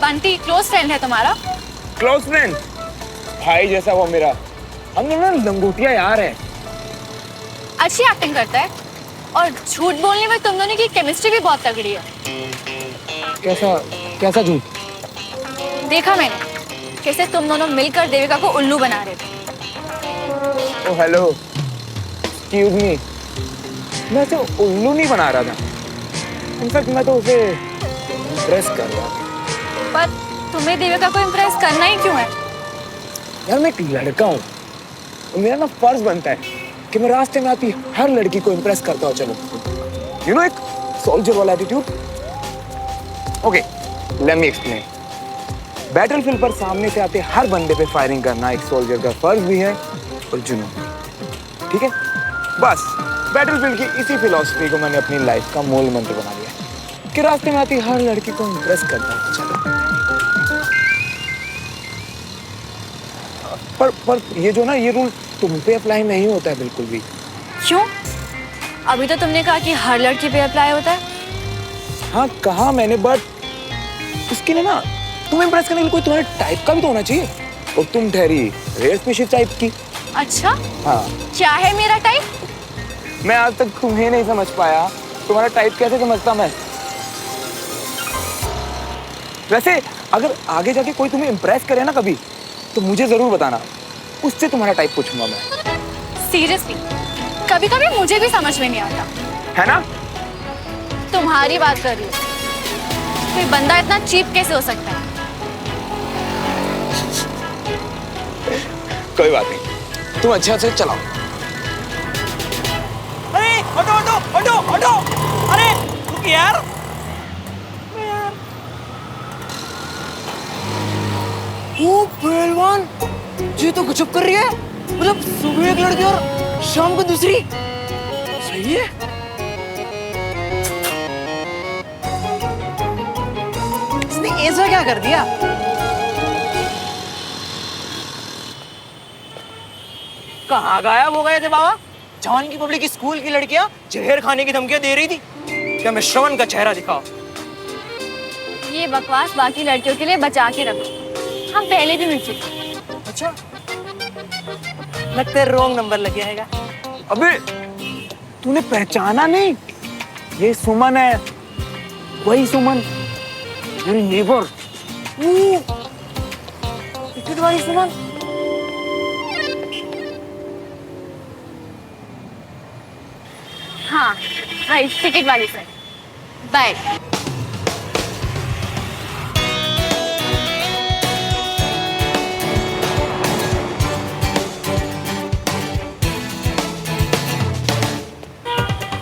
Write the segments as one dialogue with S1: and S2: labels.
S1: Bunty close friend है तुम्हारा?
S2: Close friend? भाई जैसा वो मेरा। हम दोनों लंगोटिया यार हैं।
S1: अच्छी एक्टिंग करता है और झूठ बोलने में तुम दोनों की केमिस्ट्री भी बहुत तगड़ी है।
S2: कैसा कैसा झूठ?
S1: देखा मैंने कैसे तुम दोनों मिलकर देविका को उल्लू बना रहे थे।
S2: ओ हेलो, एक्सक्यूज मी, मैं तो उल्लू नहीं बना रहा था। इनफैक्ट मैं तो उसे इम्प्रेस कर रहा था।
S1: पर तुम्हें देविका को इम्प्रेस करना ही क्यों है?
S2: यार मैं एक लड़का हूँ, मेरा ना फर्ज बनता है कि मैं रास्ते में आती हर लड़की को इम्प्रेस करता हूँ। चलो यू नो, एक सोल्जर वाला attitude. Okay, let me explain. Battlefield पर सामने से आते हर बंदे पे फायरिंग करना एक सोल्जर का फर्ज भी है और जुनून, ठीक है? बस बैटलफील्ड की इसी फिलॉसफी को मैंने अपनी लाइफ का मूल मंत्र बना लिया कि रास्ते में आती हर लड़की को इम्प्रेस करता है। चलो पर ये जो ना, ये रूल तुम पे अप्लाई नहीं होता है बिल्कुल भी।
S1: क्यों? अभी तो तुमने कहा कि हर लड़की पे अप्लाई होता है।
S2: हाँ कहा मैंने, बट उसके लिए ना तुम्हें इम्प्रेस करने के लिए कोई तुम्हारे टाइप का भी तो होना चाहिए। और तुम ठहरी रेयर स्पीशीज टाइप की।
S1: अच्छा,
S2: हाँ।
S1: क्या है मेरा टाइप?
S2: मैं आज तक तुम्हें नहीं समझ पाया, तुम्हारा टाइप कैसे समझता मैं? वैसे अगर आगे जाके कोई तुम्हें इम्प्रेस करे ना कभी, तो मुझे जरूर बताना, उससे तुम्हारा टाइप पूछूंगा मैं।
S1: सीरियसली कभी कभी मुझे भी समझ में नहीं आता
S2: है ना?
S1: तुम्हारी बात कर रही हूँ। कोई बंदा इतना चीप कैसे हो सकता है?
S2: कोई बात नहीं, तुम अच्छा से चलाओ।
S3: अरे हटो हटो हटो हटो, अरे रुक यार। ओ पहलवान, ये तो गजब कर रही है। मतलब सुबह एक लड़की और शाम को दूसरी। सही है। इसने ऐसा क्या कर दिया? कहाँ गायब हो गए थे बाबा? जवान की पब्लिक स्कूल की लड़कियां जहर खाने की धमकियां दे रही थी। क्या मैं श्रवण का चेहरा दिखाओ?
S1: ये बकवास बाकी लड़कियों के लिए बचा के रखो, हम पहले भी मिल चुके।
S3: अच्छा, लगता है रॉन्ग नंबर लग गया है।
S2: अबे तूने पहचाना नहीं? ये सुमन है, वही सुमन, मेरी नेबर।
S3: टिकट वाली सुमन।
S1: हाँ राइट, टिकट वाली फ्रेंड। बाय।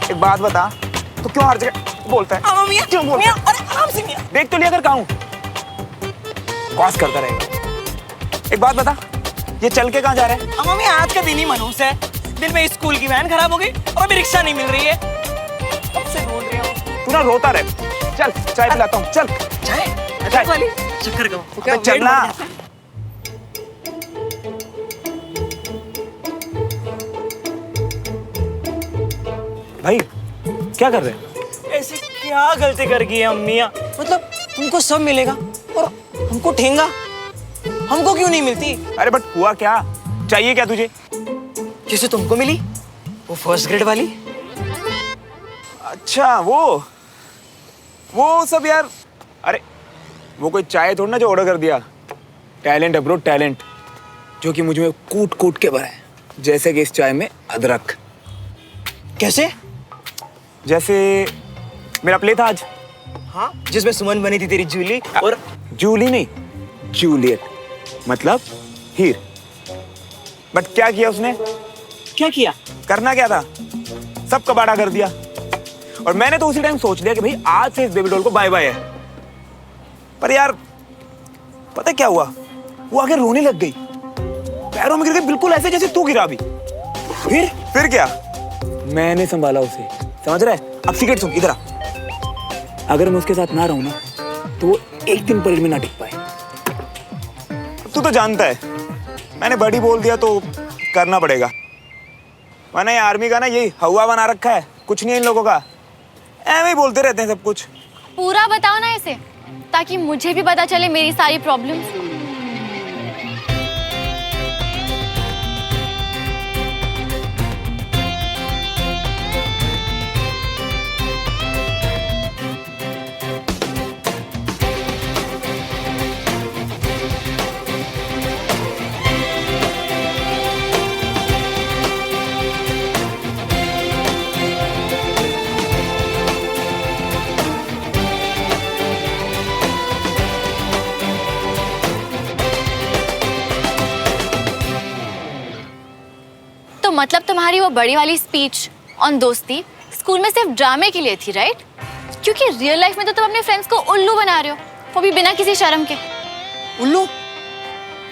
S2: एक बात बता, तो क्यों हर जगह बोलता है?
S3: मियां,
S2: क्यों बोलता
S3: मियां,
S2: है?
S3: अरे आराम से मियां।
S2: देख तो लिया कर कहाँ हूँ। बकवास करता रहेगा। एक बात बता, ये चल के कहाँ जा रहा है?
S3: मम्मी आज का दिन ही मनहूस है। दिन में स्कूल की वैन खराब हो गई और अभी रिक्शा नहीं मिल रही है। कब से ढूंढ रही हूँ।
S2: तू ना रोता रहे। चल चाय पिलाता हूँ, चल।
S3: चाय वाली शक्कर का।
S2: अबे चलना। भाई क्या कर रहे हैं?
S3: ऐसे क्या गलती कर गई है अम्मियाँ? मतलब तुमको सब मिलेगा और हमको ठेंगा? हमको क्यों नहीं मिलती?
S2: अरे बट हुआ क्या? चाहिए क्या तुझे?
S3: जैसे तुमको मिली वो फर्स्ट ग्रेड वाली।
S2: अच्छा वो सब यार। अरे वो कोई चाय थोड़ा ना जो ऑर्डर कर दिया। टैलेंट है ब्रो, टैलेंट, जो कि मुझे कूट कूट के भरा है, जैसे कि इस चाय में अदरक।
S3: कैसे?
S2: जैसे मेरा प्ले था आज।
S3: हाँ, जिसमें सुमन बनी थी तेरी जूली। और
S2: जूली नहीं, जूलियट, मतलब हीर। बट क्या किया उसने?
S3: क्या किया?
S2: करना क्या था? सब कबाड़ा कर दिया। और मैंने तो उसी टाइम सोच लिया कि भाई आज से इस बेबी डॉल को बाय बाय है। पर यार पता क्या हुआ? वो आगे रोने लग गई, पैरों में गिर गई, बिल्कुल ऐसे जैसे तू गिरा अभी। फिर क्या? मैंने संभाला उसे, समझ रहा है? अब सीक्रेट सुन, इधर आ। अगर मैं उसके साथ ना रहूं ना, तो वो एक दिन परेड में ना टिक पाए। तू तो जानता है, मैंने बड़ी बोल दिया तो करना पड़ेगा। मैंने आर्मी का ना यही हवा बना रखा है, कुछ नहीं है इन लोगों का, ऐਵੇਂ ही बोलते रहते हैं सब कुछ।
S1: पूरा बताओ ना इसे। ताकि मुझे भी पता चले मेरी सारी प्रॉब्लम्स। तो मतलब तुम्हारी वो बड़ी वाली स्पीच ऑन दोस्ती स्कूल में सिर्फ ड्रामे के लिए थी, राइट? क्योंकि रियल लाइफ में तो तुम अपने फ्रेंड्स को उल्लू बना रहे हो, वो भी बिना किसी शर्म के।
S3: उल्लू?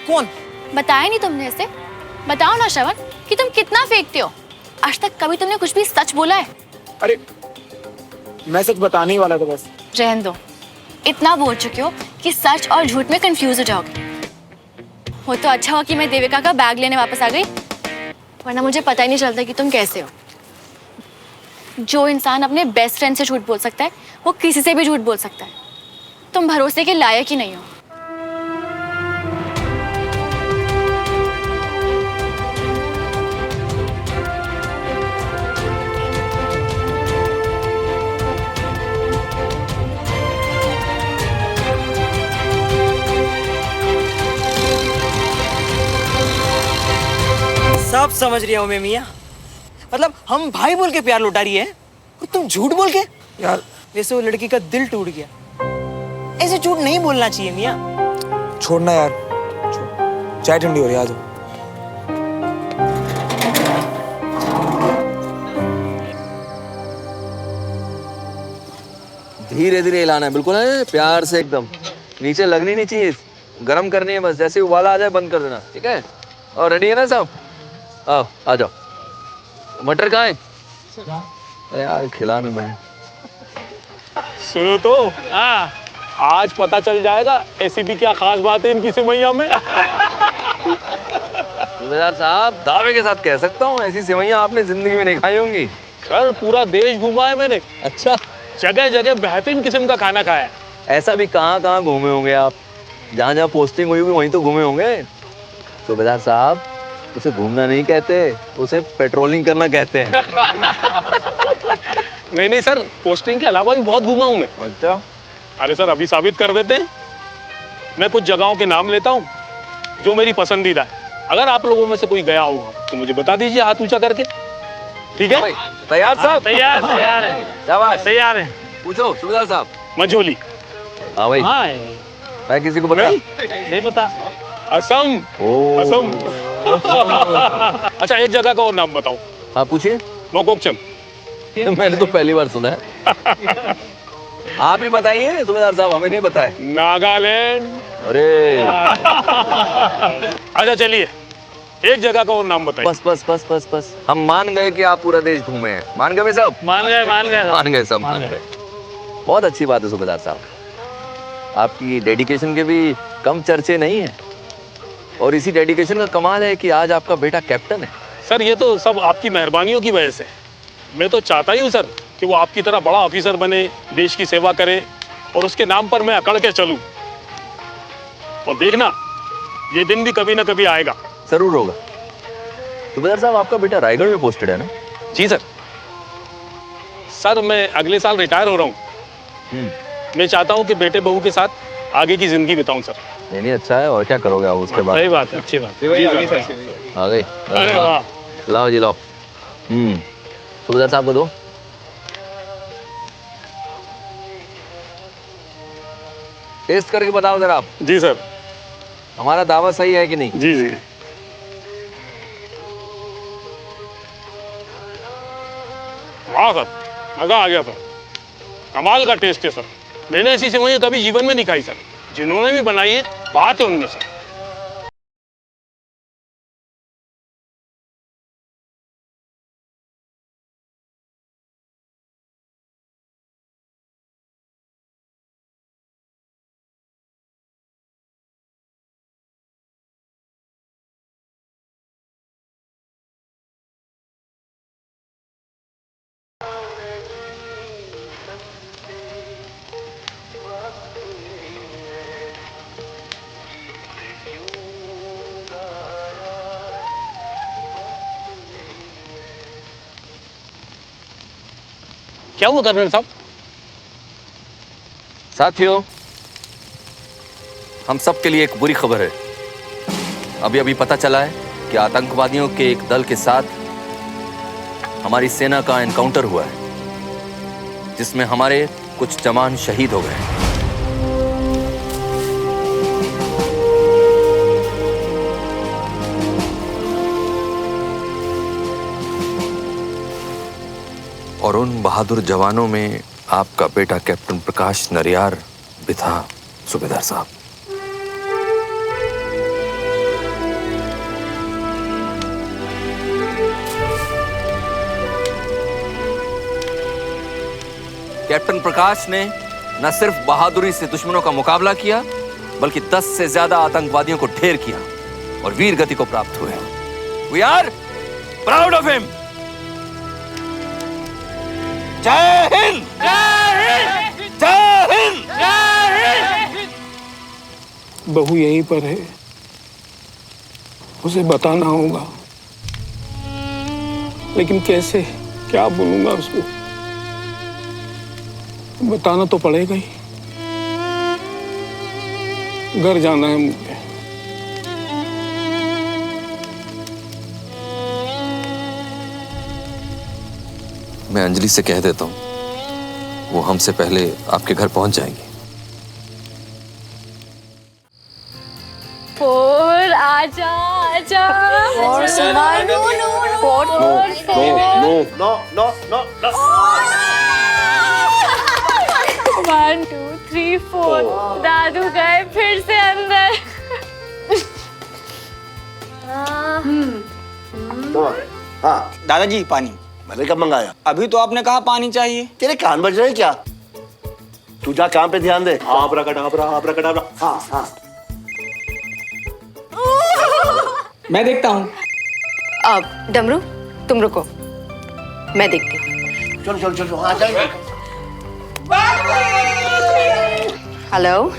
S3: कौन?
S1: बताया नहीं तुमने इसे? बताओ ना श्रवण कि तुम कितना फेंकते हो। आज तक कभी तुमने कुछ भी सच बोला है?
S2: अरे मैं सच बताने ही वाला था बस।
S1: रहने दो, इतना बोल चुके हो कि सच और झूठ में कंफ्यूज हो जाओगे। वो तो अच्छा हुआ कि मैं देविका का बैग लेने वापस आ गई, वरना मुझे पता ही नहीं चलता कि तुम कैसे हो। जो इंसान अपने बेस्ट फ्रेंड से झूठ बोल सकता है वो किसी से भी झूठ बोल सकता है। तुम भरोसे के लायक ही नहीं हो।
S3: सब समझ रही हूँ मैं मियाँ। मतलब हम भाई बोल के प्यार लौटा रही है और तुम झूठ बोल के।
S2: यार
S3: वैसे वो लड़की का दिल टूट गया। ऐसे झूठ नहीं बोलना चाहिए मियाँ।
S2: छोड़ना यार, छोड़। चाय ठंडी हो रही है, आ जाओ।
S4: धीरे धीरे हिलाना है, बिल्कुल है, प्यार से एकदम। नीचे लगनी नहीं चाहिए, गरम करनी है बस। जैसे उबाला आ जाए बंद कर देना, ठीक है? और रेडी है ना सब? आओ आ जाओ। मटर कहाँ है? अरे यार खिलाने में।
S5: सुनो तो, आज पता चल जाएगा ऐसी भी क्या खास बात है इनकी सेवैया में।
S4: सूबेदार साहब दावे के साथ कह सकता हूँ, ऐसी सेवैयाँ आपने जिंदगी में नहीं खाई होंगी।
S5: सर पूरा देश घूमा है मैंने,
S4: अच्छा,
S5: जगह जगह बेहतरीन किस्म का खाना खाया है।
S4: ऐसा भी कहाँ कहाँ घूमे होंगे आप? जहाँ जहाँ पोस्टिंग हुई होगी वहीं तो घूमे होंगे। सूबेदार साहब उसे घूमना नहीं कहते, उसे पेट्रोलिंग करना कहते हैं।
S5: नहीं नहीं सर, पोस्टिंग के अलावा भी बहुत घूमा हूँ मैं।
S4: अच्छा,
S5: अरे सर अभी साबित कर देते हैं। मैं कुछ जगहों के नाम लेता हूँ जो मेरी पसंदीदा है। अगर आप लोगों में से कोई गया होगा तो मुझे बता दीजिए हाथ ऊंचा करके, ठीक है?
S4: तैयार साहब?
S5: तैयार तैयार है,
S4: शाबाश।
S5: तैयार है।
S4: पूछो सूबेदार साहब।
S5: मझोली।
S4: हाँ भाई,
S5: हाँ
S4: मैं किसी को बता?
S5: नहीं पता। असम।
S4: ओ,
S5: असम। अच्छा एक जगह का और नाम बताओ।
S4: हाँ पूछिए।
S5: मोकोकचम।
S4: मैंने तो पहली बार सुना है। आप ही बताइए सूबेदार साहब, हमें नहीं बताए।
S5: नागालैंड।
S4: अरे
S5: अच्छा चलिए एक जगह का और नाम बताइए।
S4: बस बस बस बस बस, हम मान गए कि आप पूरा देश घूमे हैं। मान गए भाई साहब?
S5: मान गए मान गए
S4: मान गए सब, मान गए। बहुत अच्छी बात है सूबेदार साहब, आपकी डेडिकेशन के भी कम चर्चे नहीं है। और इसी डेडिकेशन का कमाल है कि आज आपका बेटा कैप्टन है।
S5: सर ये तो सब आपकी मेहरबानियों की वजह से। मैं तो चाहता ही हूँ सर कि वो आपकी तरह बड़ा ऑफिसर बने, देश की सेवा करे और उसके नाम पर मैं अकड़ के चलूं। और देखना ये दिन भी कभी ना कभी आएगा।
S4: जरूर होगा। सूबेदार साहब आपका बेटा रायगढ़ में पोस्टेड है ना?
S5: जी सर। सर मैं अगले साल रिटायर हो रहा हूँ। मैं चाहता हूँ कि बेटे बहू के साथ आगे की जिंदगी बिताऊं सर।
S4: नहीं नहीं, अच्छा है। और क्या करोगे आप उसके बाद?
S5: सही बात है, अच्छी बात है।
S4: आ गई।
S5: अरे वाह।
S4: लाओ जी लाओ। सूबेदार साहब को दो। टेस्ट करके बताओ जरा आप,
S5: जी सर।
S4: हमारा दावा सही है कि नहीं?
S5: जी जी। वाह सर, मजा आ गया सर। कमाल का टेस्ट है सर। मैंने ऐसी सेवैयां कभी जीवन में नहीं खाई सर। जिन्होंने भी बनाई है बात है उनमें सर। क्या हुआ कर्नल साहब?
S4: साथियों, हम सब के लिए एक बुरी खबर है। अभी पता चला है कि आतंकवादियों के एक दल के साथ हमारी सेना का एनकाउंटर हुआ है, जिसमें हमारे कुछ जवान शहीद हो गए। और उन बहादुर जवानों में आपका बेटा कैप्टन प्रकाश नरियार भी था, सूबेदार साहब। कैप्टन प्रकाश ने न सिर्फ बहादुरी से दुश्मनों का मुकाबला किया, बल्कि 10 से ज्यादा आतंकवादियों को ढेर किया और वीर गति को प्राप्त हुए। We are proud of him.
S2: जय हिंद! जय हिंद! जय हिंद!
S6: बहू यहीं पर है, उसे बताना होगा, लेकिन कैसे, क्या बोलूंगा उसको? बताना तो पड़ेगा ही। घर जाना है मुझे।
S4: मैं अंजलि से कह देता हूं, वो हमसे पहले आपके घर पहुंच जाएंगे।
S1: फोर आजा आजा और सुनाई no one two three four. दादू गए फिर से अंदर।
S3: हाँ दादाजी पानी।
S7: मैंने कब मंगाया?
S3: अभी तो आपने कहा पानी चाहिए।
S7: तेरे कान बज रहे क्या? तू जा काम पे ध्यान दे। आप रखा। हाँ।
S3: मैं देखता हूँ।
S1: अब डमरू तुम रुको, मैं देखती हूँ।
S7: चलो हाँ जाएंगे।
S1: हेलो,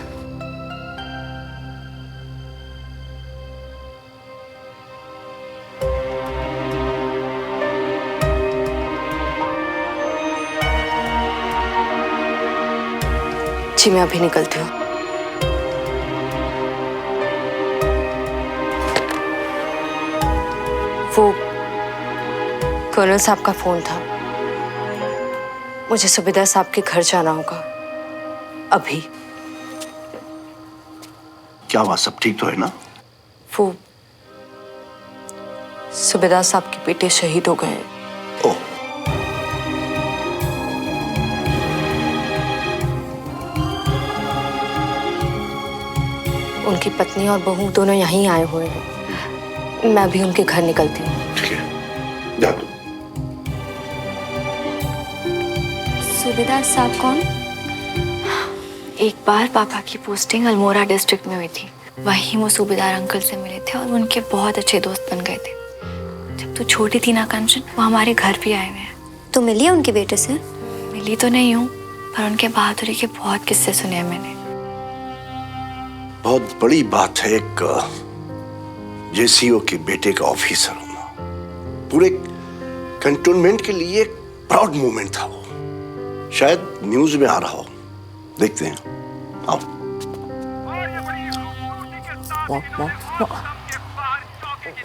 S1: जी मैं अभी निकलती हूँ। वो कर्नल साहब का फोन था, मुझे सूबेदार साहब के घर जाना होगा अभी।
S7: क्या हुआ? सब ठीक तो है ना?
S1: वो सूबेदार साहब के बेटे शहीद हो गए।
S7: ओह,
S1: उनकी पत्नी और बहू दोनों यहीं आए हुए हैं। मैं भी उनके घर निकलती हूँ।
S7: ठीक है, जा तू।
S1: सूबेदार साहब कौन? एक बार पापा की पोस्टिंग अल्मोड़ा डिस्ट्रिक्ट में हुई थी, वहीं वो सूबेदार अंकल से मिले थे और उनके बहुत अच्छे दोस्त बन गए थे। जब तू छोटी थी ना कंचन, वो हमारे घर भी आए हुए हैं।
S8: तो मिली है उनके बेटे से?
S1: मिली तो नहीं हूँ, पर उनके बहादुरी के बहुत किस्से सुने हैं मैंने।
S7: बहुत बड़ी बात है एक जेसीओ के बेटे का ऑफिसर होना। पूरे कंटोनमेंट के लिए एक प्राउड मोमेंट था वो। शायद न्यूज में आ रहा हो, देखते हैं। आओ।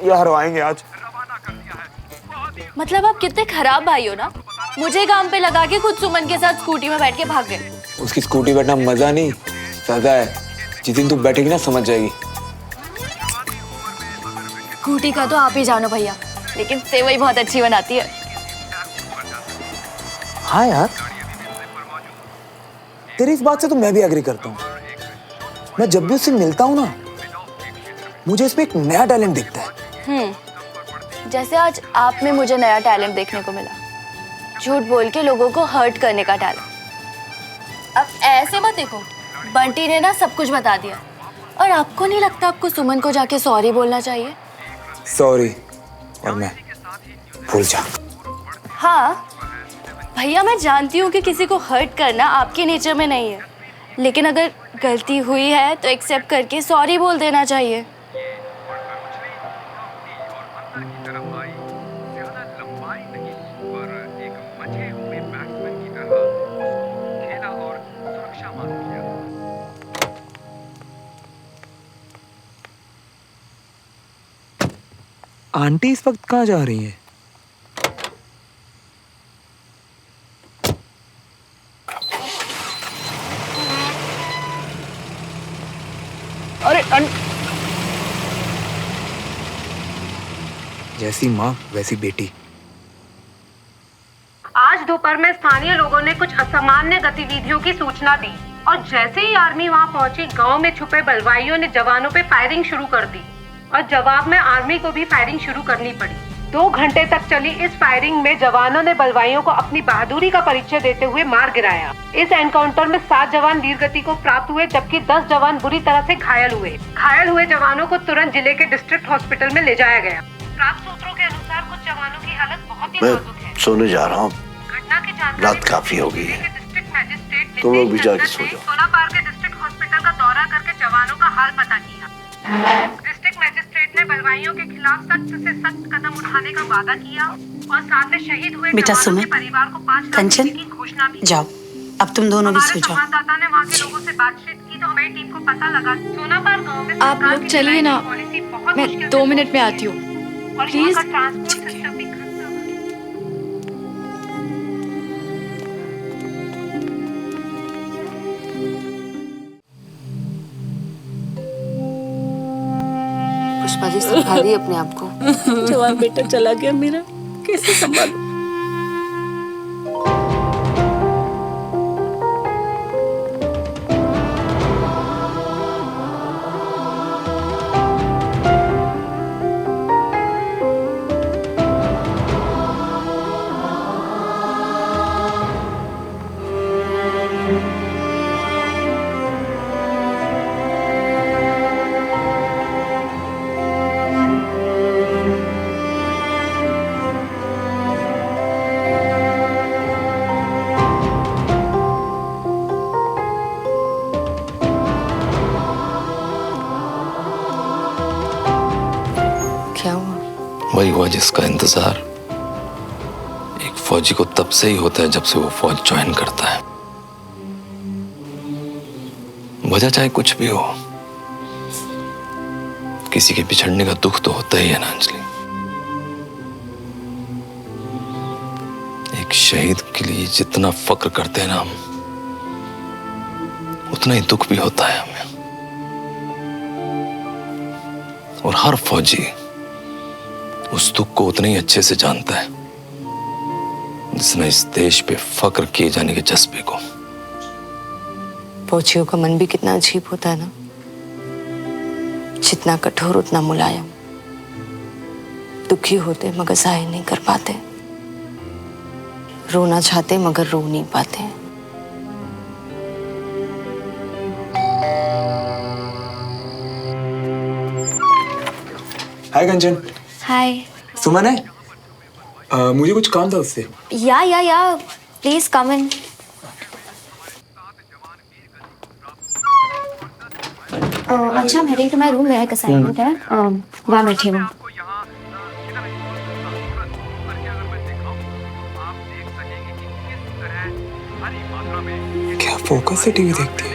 S2: ये हरवाएंगे आज।
S1: मतलब आप कितने खराब भाई हो ना, मुझे काम पे लगा के खुद सुमन के साथ स्कूटी में बैठ के भाग गए।
S3: उसकी स्कूटी बैठना मजा नहीं, सजा है। जिस दिन तू बैठेगी ना समझ जाएगी।
S1: स्कूटी का तो आप ही जानो भैया, लेकिन सेवई बहुत अच्छी बनाती है।
S3: हाँ यार, तेरी इस बात से तो मैं भी एग्री करता हूँ। मैं जब भी उससे मिलता हूँ ना, मुझे इसमें एक नया टैलेंट दिखता है।
S1: जैसे आज आप में मुझे नया टैलेंट देखने को मिला, झूठ बोल के लोगों को हर्ट करने का टैलेंट। अब ऐसे मत देखो, बंटी ने ना सब कुछ बता दिया। और आपको नहीं लगता आपको सुमन को जाके सॉरी बोलना चाहिए?
S3: सॉरी और मैं भूल जा।
S1: हाँ भैया, मैं जानती हूँ कि किसी को हर्ट करना आपके नेचर में नहीं है, लेकिन अगर गलती हुई है तो एक्सेप्ट करके सॉरी बोल देना चाहिए।
S2: आंटी इस वक्त कहाँ जा रही हैं? अरे जैसी माँ वैसी बेटी।
S9: आज दोपहर में स्थानीय लोगों ने कुछ असामान्य गतिविधियों की सूचना दी और जैसे ही आर्मी वहां पहुंची, गांव में छुपे बलवाइयों ने जवानों पे फायरिंग शुरू कर दी और जवाब में आर्मी को भी फायरिंग शुरू करनी पड़ी। 2 घंटे तक चली इस फायरिंग में जवानों ने बलवाइयों को अपनी बहादुरी का परिचय देते हुए मार गिराया। इस एनकाउंटर में 7 जवान वीरगति को प्राप्त हुए, जबकि 10 जवान बुरी तरह से घायल हुए। घायल हुए जवानों को तुरंत जिले के डिस्ट्रिक्ट हॉस्पिटल में ले जाया गया। प्राप्त सूत्रों के अनुसार कुछ जवानों की हालत बहुत ही नाजुक है।
S7: सोने जा रहा हूँ,
S9: घटना की जानकारी
S7: रात काफी हो गई है,
S9: डिस्ट्रिक्ट मैजिस्ट्रेट
S7: तुम लोग भी जाके सो जाओ।
S9: सोनापार के डिस्ट्रिक्ट हॉस्पिटल का दौरा करके जवानों का हाल पता किया। डिस्ट्रिक्ट मैजिस्ट्रेट ने बलवाइयों के खिलाफ सख्त से सख्त कदम उठाने का वादा किया और साथ में शहीद हुए
S10: बेटा
S9: जवानों
S10: सुमन,
S9: के परिवार को 5 लाख
S10: कंचन,
S9: की घोषणा भी।
S10: जाओ अब तुम दोनों भी सो जाओ।
S9: संवाददाता ने वहाँ के लोगों से बातचीत की तो हमारी टीम को पता लगा सोनापार गांव में
S1: आप लोग चलिए ना, मैं 2 मिनट में आती हूँ प्लीज।
S9: ट्रांसपोर्ट सिस्टम भी खस्ता हुआ है।
S10: पुष्पा जी संभालिए अपने आप को।
S11: जवान बेटा चला गया मेरा, कैसे संभालूं?
S10: क्या हुआ?
S4: वही हुआ जिसका इंतजार एक फौजी को तब से ही होता है जब से वो फौज ज्वाइन करता है। वजह चाहे कुछ भी हो, किसी के बिछड़ने का दुख तो होता ही है ना अंजलि। एक शहीद के लिए जितना फक्र करते हैं ना हम, उतना ही दुख भी होता है हमें। और हर फौजी उस दुख को उतने ही अच्छे से जानता है जिसने इस देश पे फक्र किए जाने के जज्बे को।
S10: फौजियों का मन भी कितना अजीब होता है ना, जितना कठोर उतना मुलायम। दुखी होते मगर जाहिर नहीं कर पाते, रोना चाहते मगर रो नहीं पाते।
S2: हाय कंचन।
S8: हाय।
S2: सुमन है? मुझे कुछ काम था उससे।
S8: या प्लीज कम इन। अच्छा, I'm heading to my room, मेरा एक असाइनमेंट है, वहाँ बैठी हूँ।
S2: क्या फोकस से टीवी देखती है?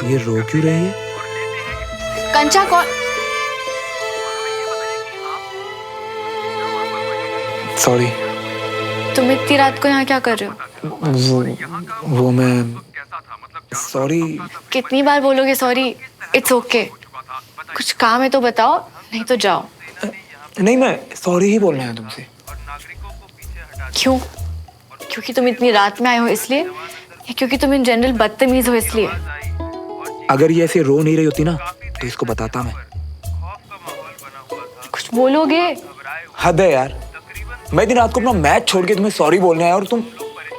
S2: ये रो क्यों रही है?
S1: कंचा कौन?
S2: सॉरी।
S1: तुम इतनी रात को यहाँ क्या कर रहे हो?
S2: वो मैं सॉरी।
S1: कितनी बार बोलोगे सॉरी? It's okay. कुछ काम है तो बताओ, नहीं तो जाओ।
S2: नहीं, मैं सॉरी ही बोलना है तुमसे।
S1: क्यों? क्योंकि तुम इतनी रात में आए हो इसलिए, या क्योंकि तुम इन जनरल बदतमीज हो इसलिए?
S2: अगर ये ऐसे रो नहीं रही होती ना तो इसको बताता मैं।
S1: कुछ बोलोगे?
S2: हद है यार, मैं दिन रात को अपना मैच छोड़ के तुम्हें सॉरी बोलने आया और तुम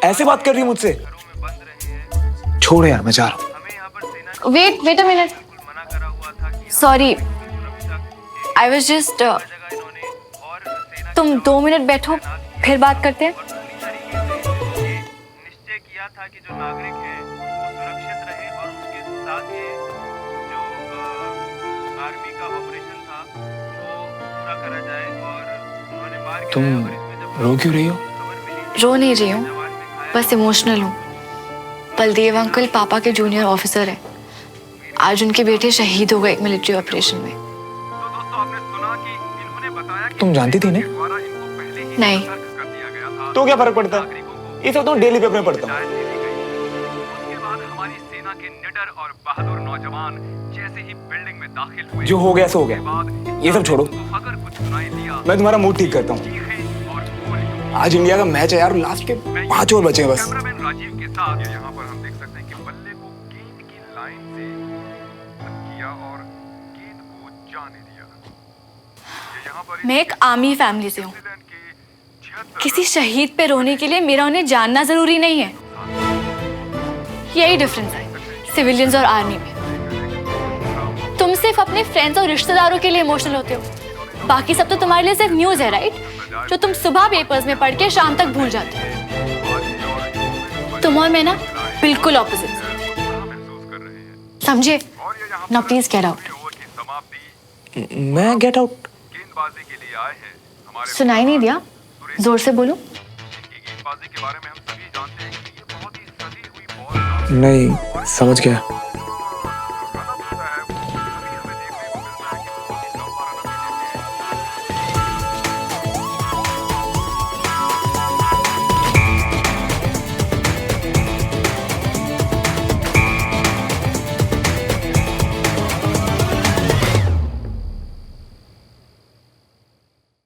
S2: ऐसे बात कर रही हो मुझसे। छोड़ यार, मैं जा रहा हूँ।
S1: Wait a minute. Sorry, I was just. तुम 2 मिनट बैठो, फिर बात करते हैं।
S12: निश्चय किया था कि जो नागरिक हैं वो सुरक्षा
S2: बात ये जो आर्मी का ऑपरेशन था वो पूरा करा जाए और उन्होंने मार के
S3: तुम रो क्यों रही हो?
S1: रो नहीं रही हूँ, बस इमोशनल हूँ। बलदेव अंकल पापा के जूनियर ऑफिसर हैं। आज उनके बेटे शहीद हो गए एक मिलिट्री ऑपरेशन में।
S3: तुम जानती थी ना?
S1: नहीं।
S2: तो क्या फर्क पड़ता है? ये सब तो डेली पेपर में पढ़ता हूँ। जो हो गया सो हो गया, ये सब छोड़ो। मैं तुम्हारा मूड ठीक करता हूँ। आज इंडिया का मैच है यार, लास्ट के 5 ओवर बचे हैं बस।
S12: राजीव के साथ यहाँ पर हम देख सकते हैं कि बल्ले को गेंद की लाइन से किया और गेंद को जाने दिया।
S1: मैं एक आर्मी फैमिली से हूँ। किसी शहीद पे रोने के लिए मेरा उन्हें जानना जरूरी नहीं है। यही डिफरेंस है सिविलियंस और आर्मी में। तुम सिर्फ अपने फ्रेंड्स और रिश्तेदारों के लिए इमोशनल होते हो, बाकी सब तो तुम्हारे लिए सिर्फ न्यूज है, राइट? जो तुम सुबह पेपर्स में पढ़ के शाम तक भूल जाते हो। तुम और मैं ना बिल्कुल ऑपोजिट, समझे? Now please get out.
S3: मैं गेट आउट?
S1: सुनाई नहीं दिया? जोर से बोलो।
S3: नहीं, समझ गया।